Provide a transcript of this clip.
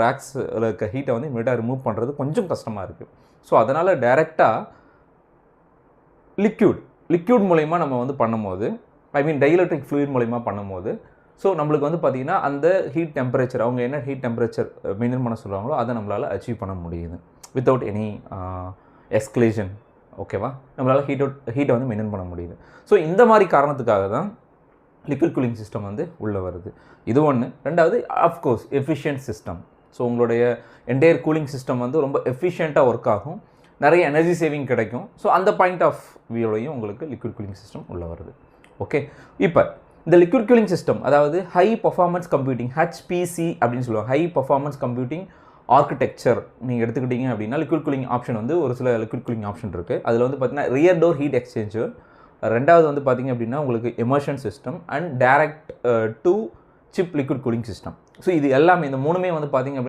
ரேக்ஸில் இருக்க ஹீட்டை வந்து இமீடியட்டாக ரிமூவ் பண்ணுறது கொஞ்சம் கஷ்டமாக இருக்குது. ஸோ அதனால் டைரெக்டாக லிக்யூட் மூலயமா நம்ம வந்து பண்ணும்போது, ஐ மீன் டைஎலக்ட்ரிக் ஃப்ளூயிட் மூலயமா பண்ணும்போது, ஸோ நம்மளுக்கு வந்து பார்த்திங்கன்னா அந்த ஹீட் டெம்பரேச்சர், அவங்க என்ன ஹீட் டெம்பரேச்சர் மெயின்டைன் பண்ண சொல்கிறாங்களோ அதை நம்மளால் அச்சீவ் பண்ண முடியுது வித்தவுட் எனி எஸ்கலேஷன். ஓகேவா, நம்மளால் ஹீட்டை வந்து மெயின்டைன் பண்ண முடியுது. ஸோ இந்த மாதிரி காரணத்துக்காக தான் லிக்விட் கூலிங் சிஸ்டம் வந்து உள்ளே வருது. இது ஒன்று. ரெண்டாவது, ஆஃப்கோர்ஸ் எஃபிஷியன்ட் சிஸ்டம். ஸோ உங்களுடைய என்டையர் கூலிங் சிஸ்டம் வந்து ரொம்ப எஃபிஷியண்ட்டாக ஒர்க் ஆகும், நிறைய எனர்ஜி சேவிங் கிடைக்கும். ஸோ அந்த பாயிண்ட் ஆஃப் வியூலையும் உங்களுக்கு லிக்விட் கூலிங் சிஸ்டம் உள்ளே வருது. ஓகே, இப்போ இந்த லிக்விட் கூலிங் சிஸ்டம், அதாவது ஹை பர்ஃபார்மன்ஸ் கம்ப்யூட்டிங், ஹெச்பிசி அப்படின்னு சொல்லுவாங்க, ஹை பர்ஃபார்மன்ஸ் கம்ப்யூட்டிங் ஆர்கிடெக்சர் நீங்கள் எடுத்துக்கிட்டீங்க அப்படின்னா லிக்விட் கூலிங் ஆப்ஷன் வந்து ஒரு சில லிக்விட் கூலிங் ஆப்ஷன் இருக்குது. அதில் வந்து பார்த்தீங்கன்னா ரியர் டோர் ஹீட் எக்ஸ்சேஞ்சர், ரெண்டாவது வந்து பார்த்திங்க அப்படின்னா உங்களுக்கு எமர்ஷன் system and direct to chip liquid cooling system. So இது எல்லாமே, இந்த மூணுமே வந்து பார்த்திங்க